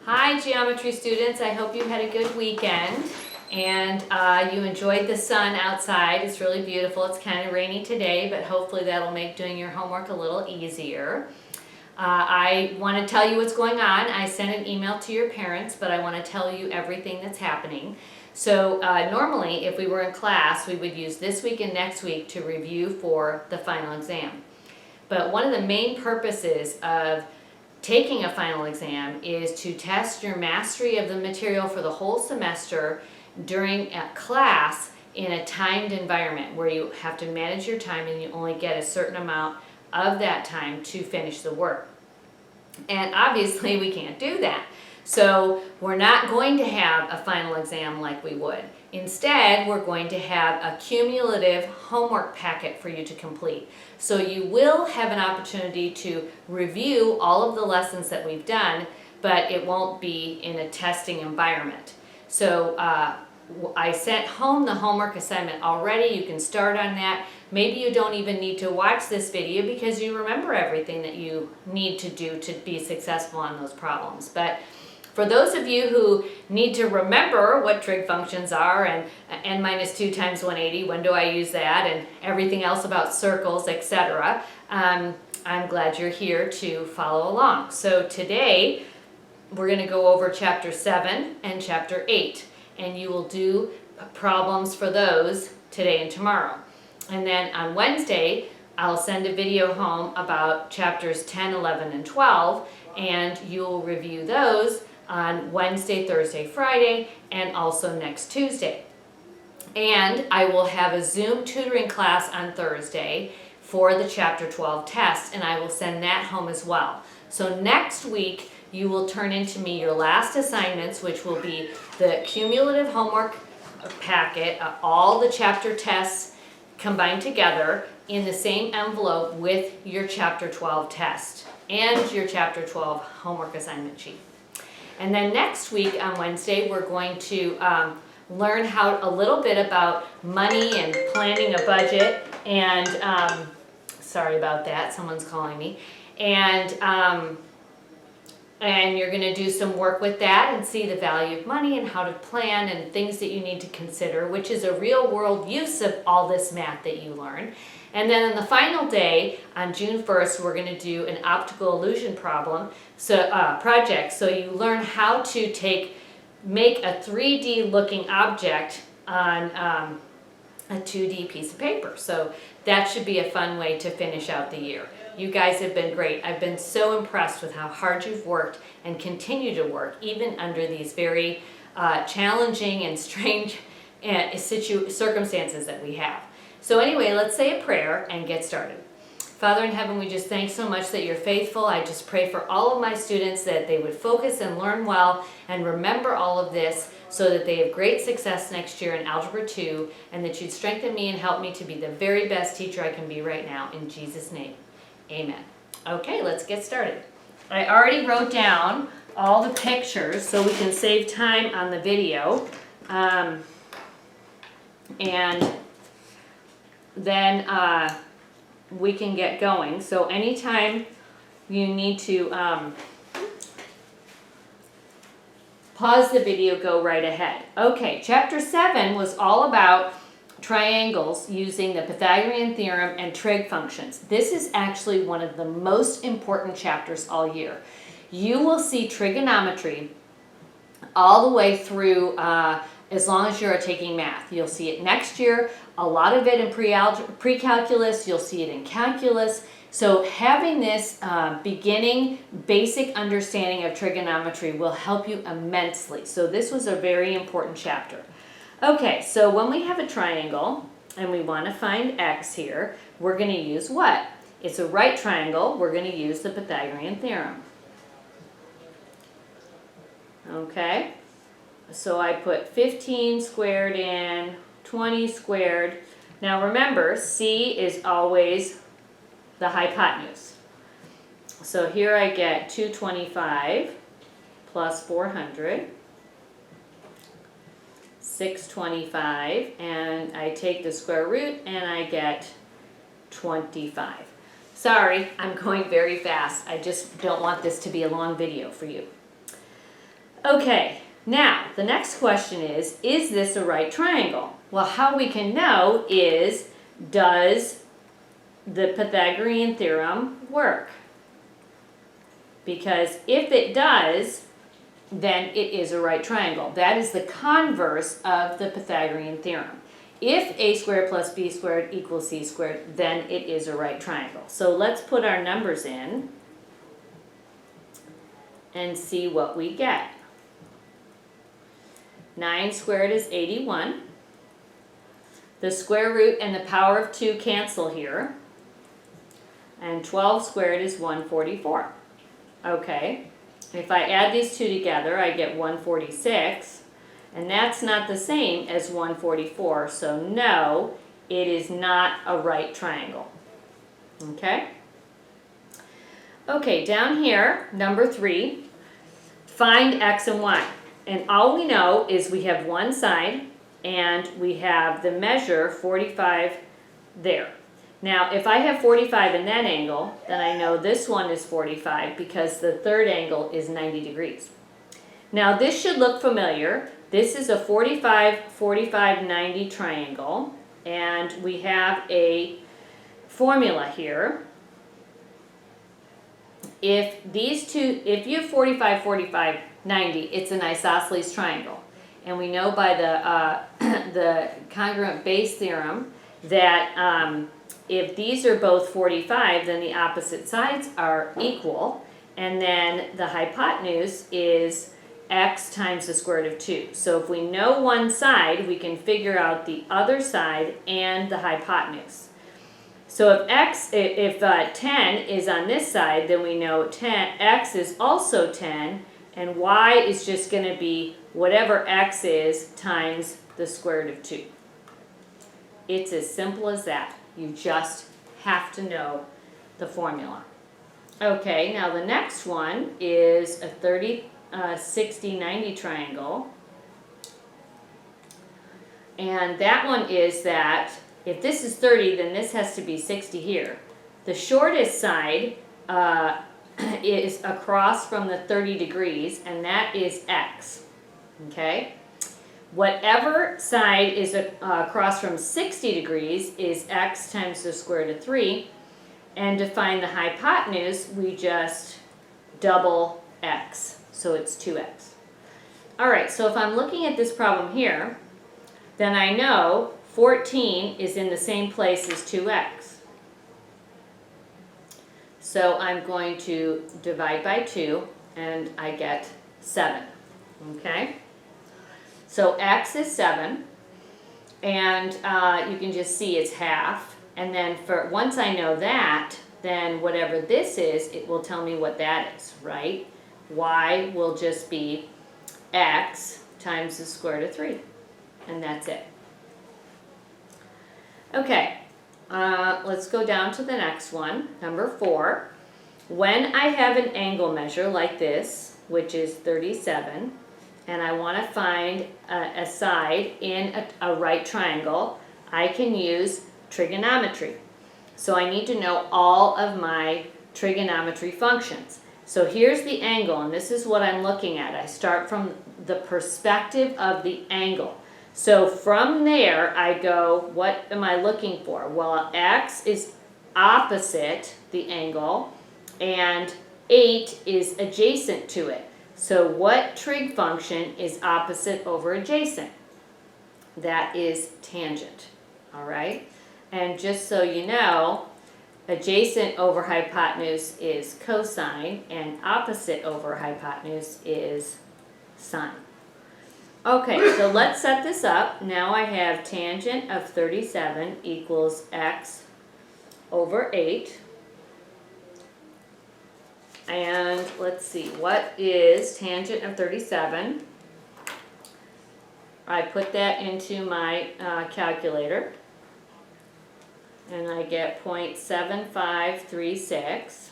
Hi geometry students, I hope you had a good weekend and you enjoyed the sun outside. It's really beautiful. It's kind of rainy today, but hopefully that'll make doing your homework a little easier. I want to tell you what's going on. I sent an email to your parents, but I want to tell you everything that's happening. So normally if we were in class, we would use this week and next week to review for the final exam. But one of the main purposes of taking a final exam is to test your mastery of the material for the whole semester during a class in a timed environment where you have to manage your time and you only get a certain amount of that time to finish the work. And obviously we can't do that. So we're not going to have a final exam like we would. Instead, we're going to have a cumulative homework packet for you to complete. So you will have an opportunity to review all of the lessons that we've done, but it won't be in a testing environment. So I sent home the homework assignment already. You can start on that. Maybe you don't even need to watch this video because you remember everything that you need to do to be successful on those problems. But for those of you who need to remember what trig functions are and n minus 2 times 180, when do I use that, and everything else about circles, etc., I'm glad you're here to follow along. So today we're going to go over chapter 7 and chapter 8, and you will do problems for those today and tomorrow. And then on Wednesday, I'll send a video home about chapters 10, 11, and 12, and you'll review those on Wednesday, Thursday, Friday, and also next Tuesday. And I will have a Zoom tutoring class on Thursday for the Chapter 12 test, and I will send that home as well. So next week, you will turn into me your last assignments, which will be the cumulative homework packet, all the chapter tests combined together in the same envelope with your Chapter 12 test and your Chapter 12 homework assignment sheet. And then next week on Wednesday, we're going to learn a little bit about money and planning a budget. And sorry about that, someone's calling me. And you're going to do some work with that and see the value of money and how to plan and things that you need to consider, which is a real world use of all this math that you learn. And then on the final day, on June 1st, we're going to do an optical illusion project. So you learn how to make a 3D looking object on a 2D piece of paper. So that should be a fun way to finish out the year. You guys have been great. I've been so impressed with how hard you've worked and continue to work even under these very challenging and strange circumstances that we have. So anyway, let's say a prayer and get started. Father in heaven, we just thank so much that you're faithful. I just pray for all of my students that they would focus and learn well and remember all of this so that they have great success next year in Algebra 2, and that you'd strengthen me and help me to be the very best teacher I can be right now. In Jesus' name, amen. Okay, let's get started. I already wrote down all the pictures so we can save time on the video. And then we can get going. So anytime you need to pause the video, go right ahead. Okay, chapter 7 was all about triangles using the Pythagorean theorem and trig functions. This is actually one of the most important chapters all year. You will see trigonometry all the way through as long as you're taking math. You'll see it next year, a lot of it in pre-calculus, you'll see it in calculus. So having this beginning basic understanding of trigonometry will help you immensely. So this was a very important chapter. Okay, so when we have a triangle and we want to find x here, we're going to use what? It's a right triangle, we're going to use the Pythagorean theorem. Okay? So I put 15 squared in, 20 squared. Now remember, C is always the hypotenuse. So here I get 225 plus 400, 625, and I take the square root and I get 25. Sorry, I'm going very fast. I just don't want this to be a long video for you. Okay, now the next question is this a right triangle? Well, how we can know is, does the Pythagorean theorem work? Because if it does, then it is a right triangle. That is the converse of the Pythagorean theorem. If a squared plus b squared equals c squared, then it is a right triangle. So let's put our numbers in and see what we get. 9 squared is 81. The square root and the power of 2 cancel here. And 12 squared is 144. Okay, if I add these two together, I get 146. And that's not the same as 144, so no, it is not a right triangle. Okay? Okay, down here, number 3, find x and y. And all we know is we have one side, and we have the measure 45 there. Now, if I have 45 in that angle, then I know this one is 45 because the third angle is 90 degrees. Now, this should look familiar. This is a 45, 45, 90 triangle, and we have a formula here. If you have 45, 45, 90, it's an isosceles triangle. And we know by the congruent base theorem that if these are both 45, then the opposite sides are equal, and then the hypotenuse is x times the square root of 2. So if we know one side, we can figure out the other side and the hypotenuse. So if 10 is on this side, then we know x is also 10, and y is just going to be whatever x is times the square root of 2. It's as simple as that. You just have to know the formula. Okay, now the next one is a 30, 60, 90 triangle. And that one is that if this is 30, then this has to be 60 here. The shortest side is across from the 30 degrees, and that is x. Okay? Whatever side is across from 60 degrees is x times the square root of 3. And to find the hypotenuse, we just double x. So it's 2x. All right, so if I'm looking at this problem here, then I know 14 is in the same place as 2x. So I'm going to divide by 2, and I get 7. Okay? So x is 7, and you can just see it's half. And then once I know that, then whatever this is, it will tell me what that is, right? Y will just be x times the square root of 3, and that's it. Okay, let's go down to the next one, number 4. When I have an angle measure like this, which is 37, and I want to find a side in a right triangle, I can use trigonometry. So I need to know all of my trigonometry functions. So here's the angle, and this is what I'm looking at. I start from the perspective of the angle. So from there, I go, what am I looking for? Well, x is opposite the angle, and 8 is adjacent to it. So what trig function is opposite over adjacent? That is tangent, all right? And just so you know, adjacent over hypotenuse is cosine, and opposite over hypotenuse is sine. Okay, so let's set this up. Now I have tangent of 37 equals x over 8. And let's see, what is tangent of 37? I put that into my calculator, and I get 0.7536.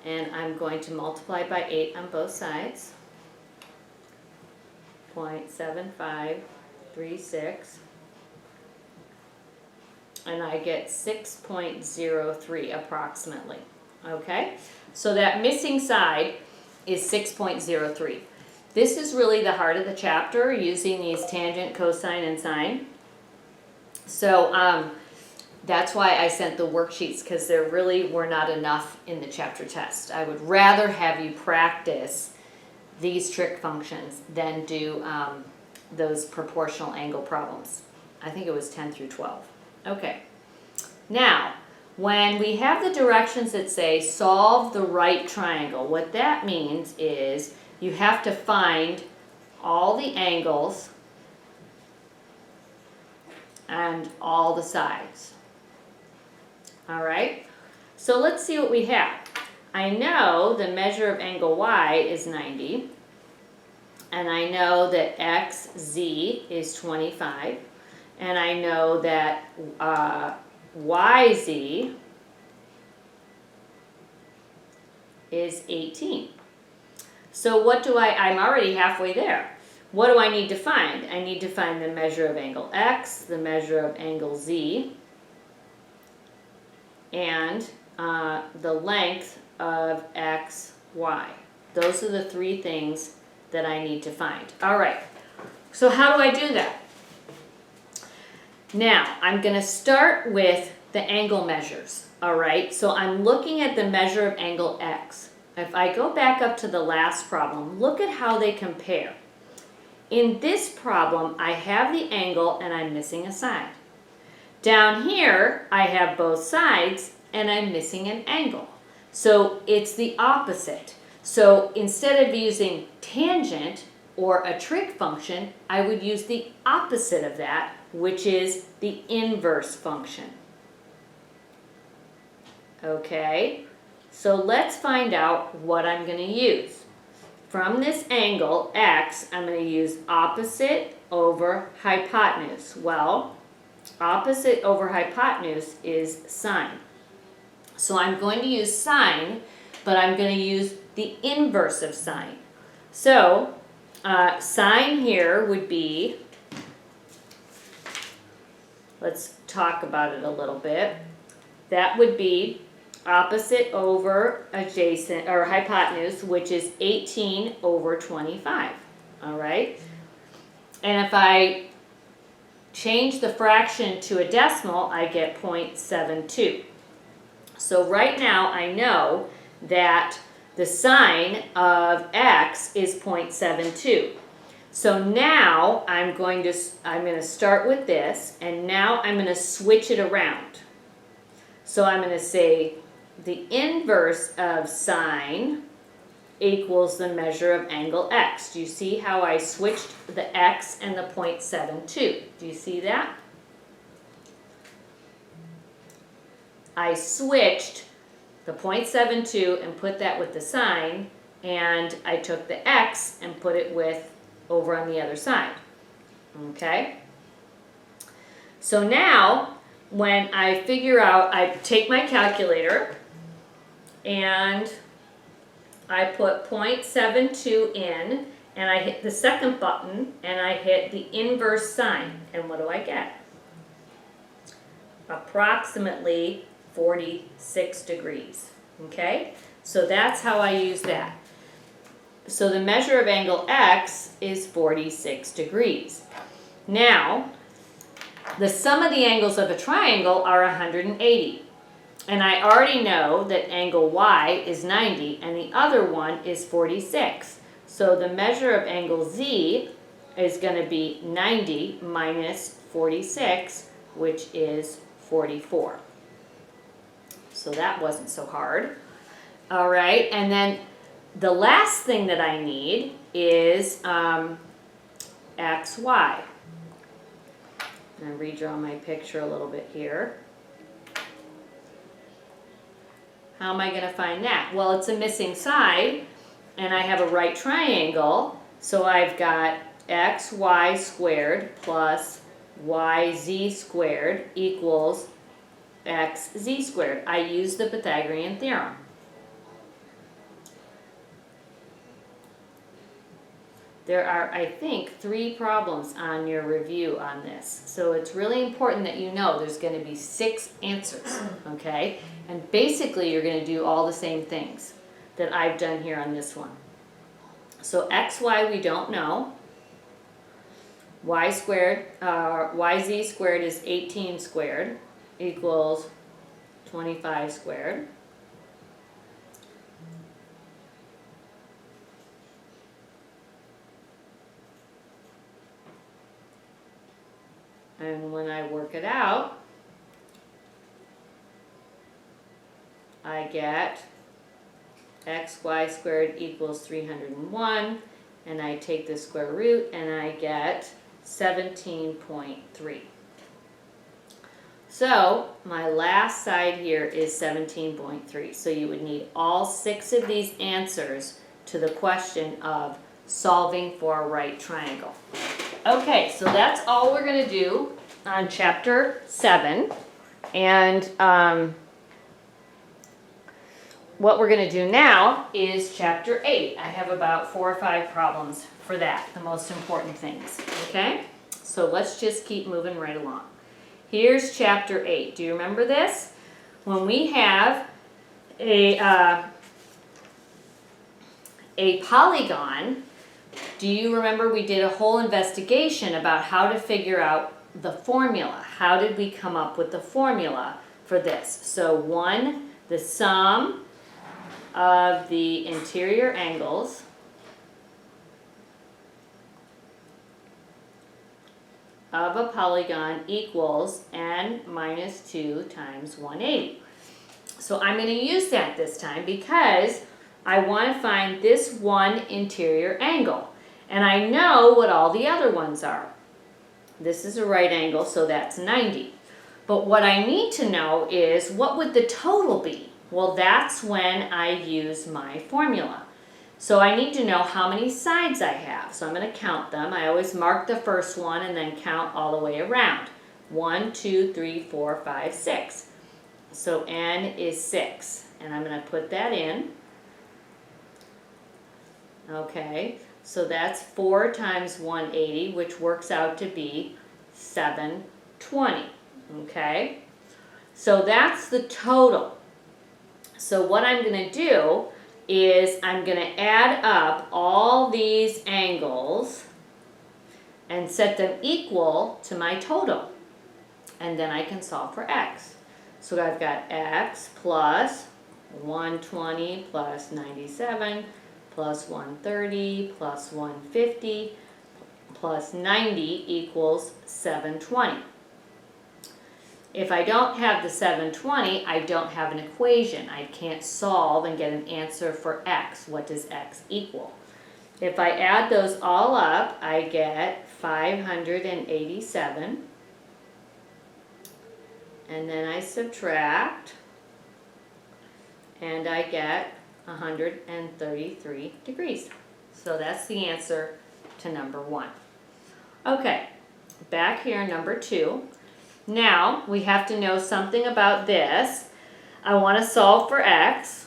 And I'm going to multiply by 8 on both sides. 0.7536. And I get 6.03 approximately. Okay, so that missing side is 6.03. This is really the heart of the chapter, using these tangent, cosine, and sine. So that's why I sent the worksheets, because there really were not enough in the chapter test. I would rather have you practice these trig functions than do those proportional angle problems. I think it was 10 through 12. Okay. Now, when we have the directions that say solve the right triangle, what that means is you have to find all the angles and all the sides. All right? So let's see what we have. I know the measure of angle y is 90, and I know that xz is 25, and I know that YZ is 18. So what do I'm already halfway there. What do I need to find? I need to find the measure of angle X, the measure of angle Z, and the length of XY. Those are the three things that I need to find. All right, so how do I do that? Now, I'm going to start with the angle measures, all right? So I'm looking at the measure of angle X. If I go back up to the last problem, look at how they compare. In this problem, I have the angle and I'm missing a side. Down here, I have both sides and I'm missing an angle. So it's the opposite. So instead of using tangent or a trig function, I would use the opposite of that, which is the inverse function. Okay, so let's find out what I'm going to use. From this angle, X, I'm going to use opposite over hypotenuse. Well, opposite over hypotenuse is sine. So I'm going to use sine, but I'm going to use the inverse of sine. So sine here would be, let's talk about it a little bit. That would be opposite over adjacent, or hypotenuse, which is 18 over 25. All right? And if I change the fraction to a decimal, I get 0.72. So right now I know that the sine of X is 0.72. So now I'm going to start with this, and now I'm going to switch it around. So I'm going to say the inverse of sine equals the measure of angle X. Do you see how I switched the X and the 0.72? Do you see that? I switched the 0.72 and put that with the sine, and I took the X and put it with over on the other side. Okay? So now, when I figure out, I take my calculator and I put 0.72 in, and I hit the second button and I hit the inverse sine, and what do I get? Approximately 46 degrees. Okay? So that's how I use that. So the measure of angle X is 46 degrees. Now, the sum of the angles of a triangle are 180. And I already know that angle Y is 90 and the other one is 46. So the measure of angle Z is going to be 90 minus 46, which is 44. So that wasn't so hard. All right, and then the last thing that I need is XY. I'm going to redraw my picture a little bit here. How am I going to find that? Well, it's a missing side, and I have a right triangle, so I've got xy squared plus yz squared equals xz squared. I use the Pythagorean theorem. There are, I think, 3 problems on your review on this. So it's really important that you know there's going to be 6 answers, okay? And basically you're going to do all the same things that I've done here on this one. So xy we don't know. Y squared, yz squared is 18 squared equals 25 squared. And when I work it out, I get xy squared equals 301, and I take the square root and I get 17.3. So my last side here is 17.3. So you would need all 6 of these answers to the question of solving for a right triangle. Okay, so that's all we're going to do on chapter 7. And what we're going to do now is chapter 8. I have about 4 or 5 problems for that, the most important things. Okay, so let's just keep moving right along. Here's chapter 8. Do you remember this? When we have a polygon, do you remember we did a whole investigation about how to figure out the formula? How did we come up with the formula for this? So 1, the sum of the interior angles of a polygon equals n minus 2 times 180. So I'm going to use that this time because I want to find this one interior angle. And I know what all the other ones are. This is a right angle, so that's 90. But what I need to know is, what would the total be? Well, that's when I use my formula. So I need to know how many sides I have. So I'm going to count them. I always mark the first one and then count all the way around. 1, 2, 3, 4, 5, 6. So n is 6. And I'm going to put that in. Okay, so that's 4 times 180, which works out to be 720. Okay, so that's the total. So what I'm going to do is I'm going to add up all these angles and set them equal to my total. And then I can solve for x. So I've got x plus 120 plus 97 plus 130 plus 150 plus 90 equals 720. If I don't have the 720, I don't have an equation. I can't solve and get an answer for x. What does x equal? If I add those all up, I get 587. And then I subtract, and I get 133 degrees. So that's the answer to number 1. Okay, back here, number 2. Now, we have to know something about this. I want to solve for x.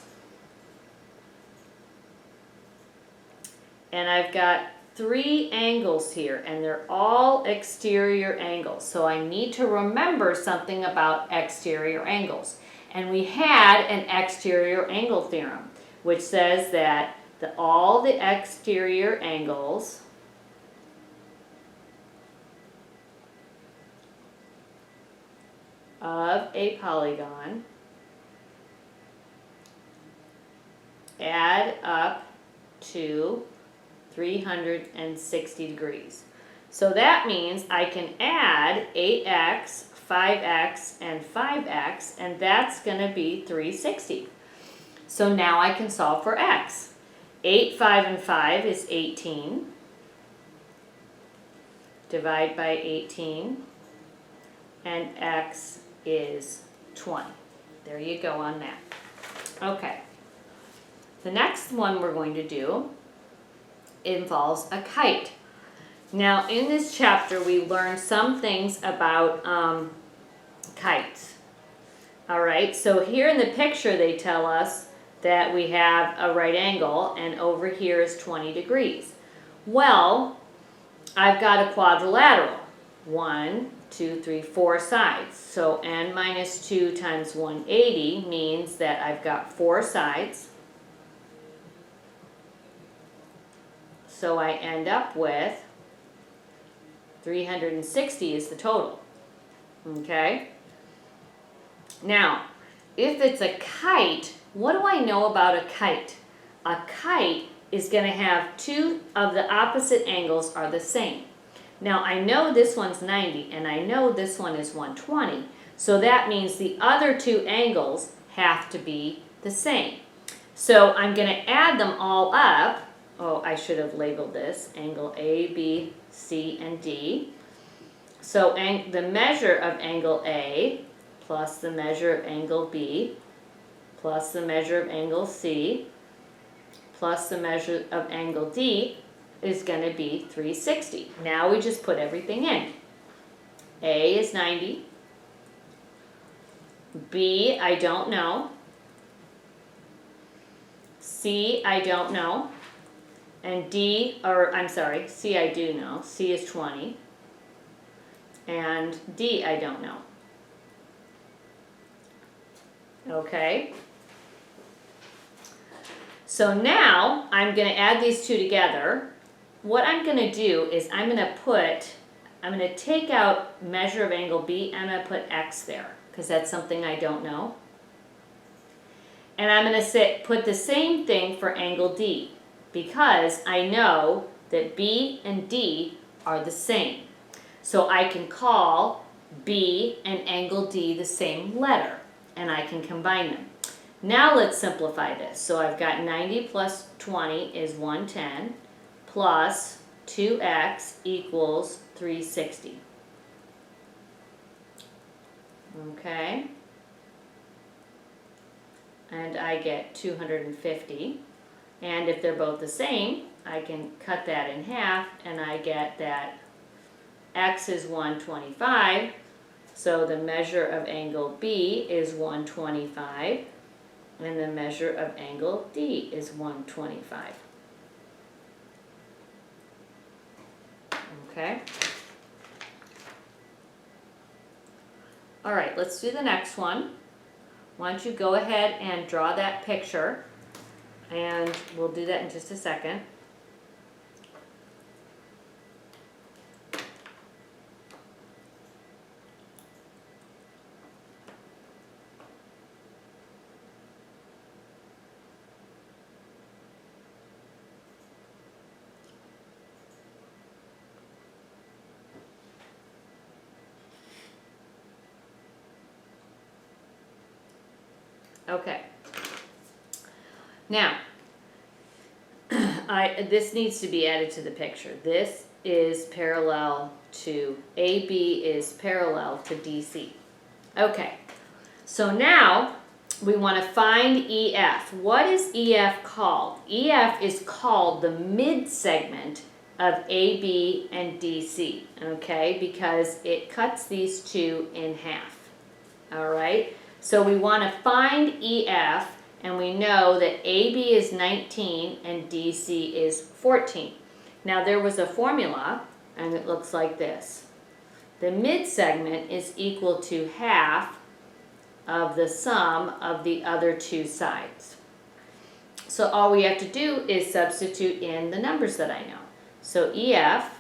And I've got 3 angles here, and they're all exterior angles. So I need to remember something about exterior angles. And we had an exterior angle theorem, which says that all the exterior angles of a polygon add up to 360 degrees. So that means I can add 8x, 5x, and 5x, and that's going to be 360. So now I can solve for x. 8, 5, and 5 is 18. Divide by 18, and x is 20. There you go on that. Okay. The next one we're going to do involves a kite. Now, in this chapter, we learned some things about kites. All right, so here in the picture, they tell us that we have a right angle, and over here is 20 degrees. Well, I've got a quadrilateral. 1, 2, 3, 4 sides. So n minus 2 times 180 means that I've got 4 sides. So I end up with 360 is the total. Okay? Now, if it's a kite, what do I know about a kite? A kite is going to have two of the opposite angles are the same. Now, I know this one's 90 and I know this one is 120. So that means the other two angles have to be the same. So I'm going to add them all up. Oh, I should have labeled this. Angle A, B, C, and D. So the measure of angle A plus the measure of angle B plus the measure of angle C plus the measure of angle D is going to be 360. Now we just put everything in. A is 90. B, I don't know. C, I don't know. And D, or I'm sorry, C I do know. C is 20. And D, I don't know. Okay. So now I'm going to add these two together. What I'm going to do is I'm going to take out measure of angle B, and I'm going to put X there because that's something I don't know. And I'm going to put the same thing for angle D because I know that B and D are the same. So I can call B and angle D the same letter, and I can combine them. Now let's simplify this. So I've got 90 plus 20 is 110 plus 2x equals 360. Okay. And I get 250. And if they're both the same, I can cut that in half, and I get that x is 125. So the measure of angle B is 125. And the measure of angle D is 125. Okay. All right, let's do the next one. Why don't you go ahead and draw that picture, and we'll do that in just a second. Okay. Now, this needs to be added to the picture. This is parallel to, AB is parallel to DC. Okay, so now we want to find EF. What is EF called? EF is called the mid-segment of AB and DC, okay, because it cuts these two in half, all right? So we want to find EF, and we know that AB is 19 and DC is 14. Now there was a formula, and it looks like this. The mid-segment is equal to half of the sum of the other two sides. So all we have to do is substitute in the numbers that I know. So EF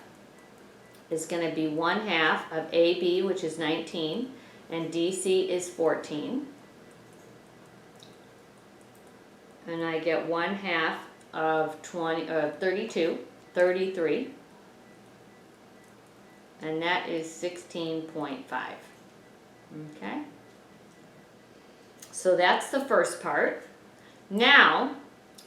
is going to be 1/2 of AB, which is 19, and DC is 14. And I get 1/2 of 32, 33. And that is 16.5. Okay? So that's the first part. Now,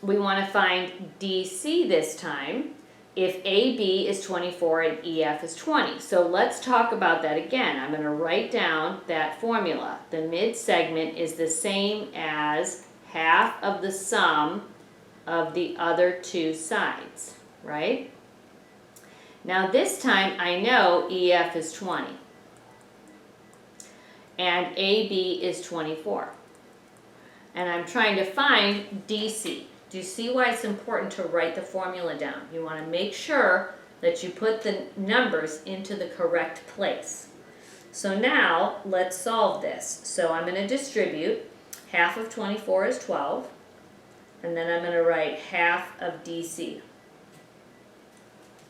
we want to find DC this time if AB is 24 and EF is 20. So let's talk about that again. I'm going to write down that formula. The mid-segment is the same as half of the sum of the other two sides, right? Now this time I know EF is 20 and AB is 24. And I'm trying to find DC. Do you see why it's important to write the formula down? You want to make sure that you put the numbers into the correct place. So now let's solve this. So I'm going to distribute. Half of 24 is 12. And then I'm going to write half of DC.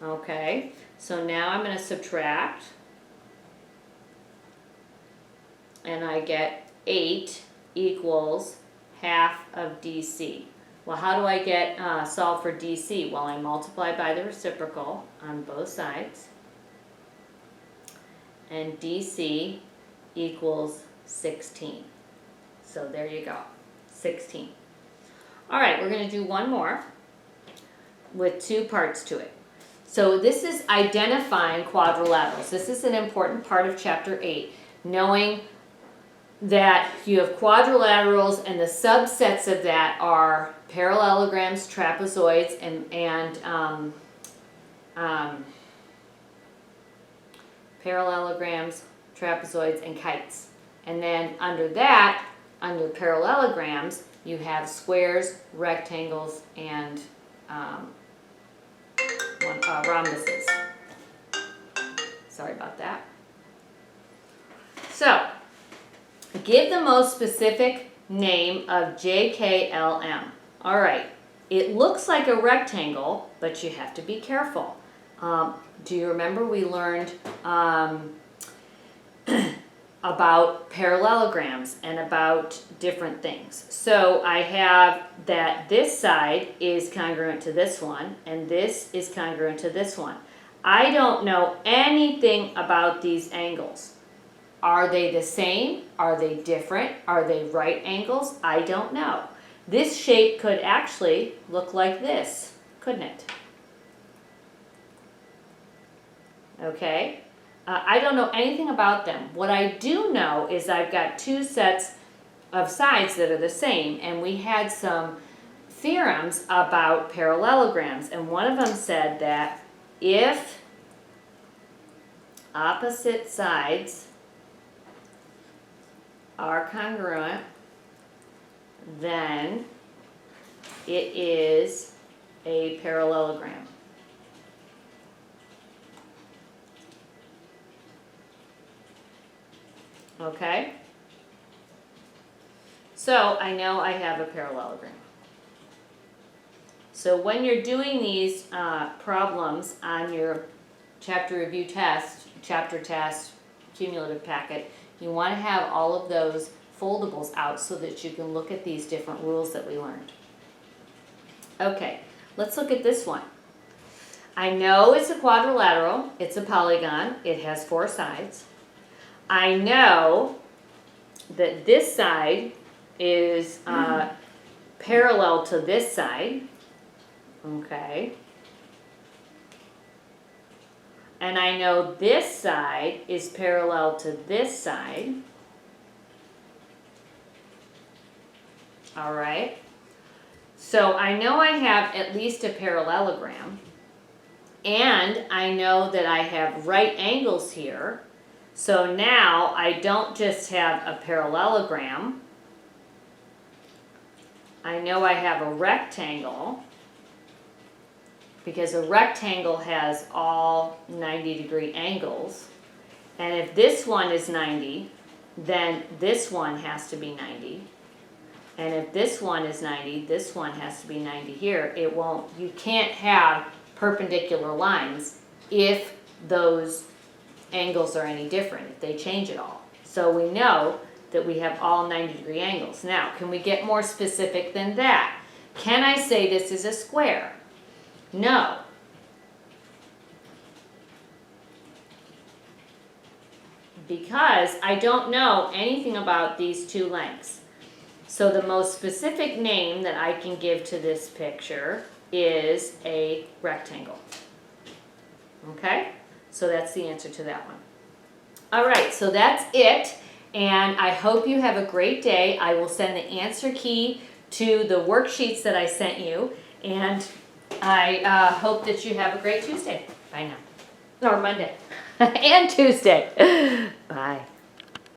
Okay, so now I'm going to subtract, and I get 8 equals half of DC. Well, how do I get solve for DC? Well, I multiply by the reciprocal on both sides, and DC equals 16. So there you go, 16. All right, we're going to do one more with 2 parts to it. So this is identifying quadrilaterals. This is an important part of Chapter 8, knowing that you have quadrilaterals and the subsets of that are parallelograms, trapezoids, and parallelograms, trapezoids, and kites. And then under that, under parallelograms, you have squares, rectangles, and rhombuses. Sorry about that. So, give the most specific name of JKLM. All right, it looks like a rectangle, but you have to be careful. Do you remember we learned about parallelograms and about different things? So I have that this side is congruent to this one, and this is congruent to this one. I don't know anything about these angles. Are they the same? Are they different? Are they right angles? I don't know. This shape could actually look like this, couldn't it? Okay, I don't know anything about them. What I do know is I've got 2 sets of sides that are the same, and we had some theorems about parallelograms, and one of them said that if opposite sides are congruent, then it is a parallelogram. Okay? So I know I have a parallelogram. So when you're doing these problems on your chapter review test, chapter test, cumulative packet, you want to have all of those foldables out so that you can look at these different rules that we learned. Okay, let's look at this one. I know it's a quadrilateral, it's a polygon, it has 4 sides. I know that this side is parallel to this side, okay? And I know this side is parallel to this side. All right. So I know I have at least a parallelogram. And I know that I have right angles here. So now I don't just have a parallelogram. I know I have a rectangle, because a rectangle has all 90-degree angles. And if this one is 90, then this one has to be 90. And if this one is 90, this one has to be 90 here. It won't, you can't have perpendicular lines if those angles are any different, if they change at all. So we know that we have all 90-degree angles. Now, can we get more specific than that? Can I say this is a square? No. Because I don't know anything about these 2 lengths. So the most specific name that I can give to this picture is a rectangle. Okay? So that's the answer to that one. All right, so that's it. And I hope you have a great day. I will send the answer key to the worksheets that I sent you. And I hope that you have a great Tuesday. Bye now. Or Monday. And Tuesday. Bye.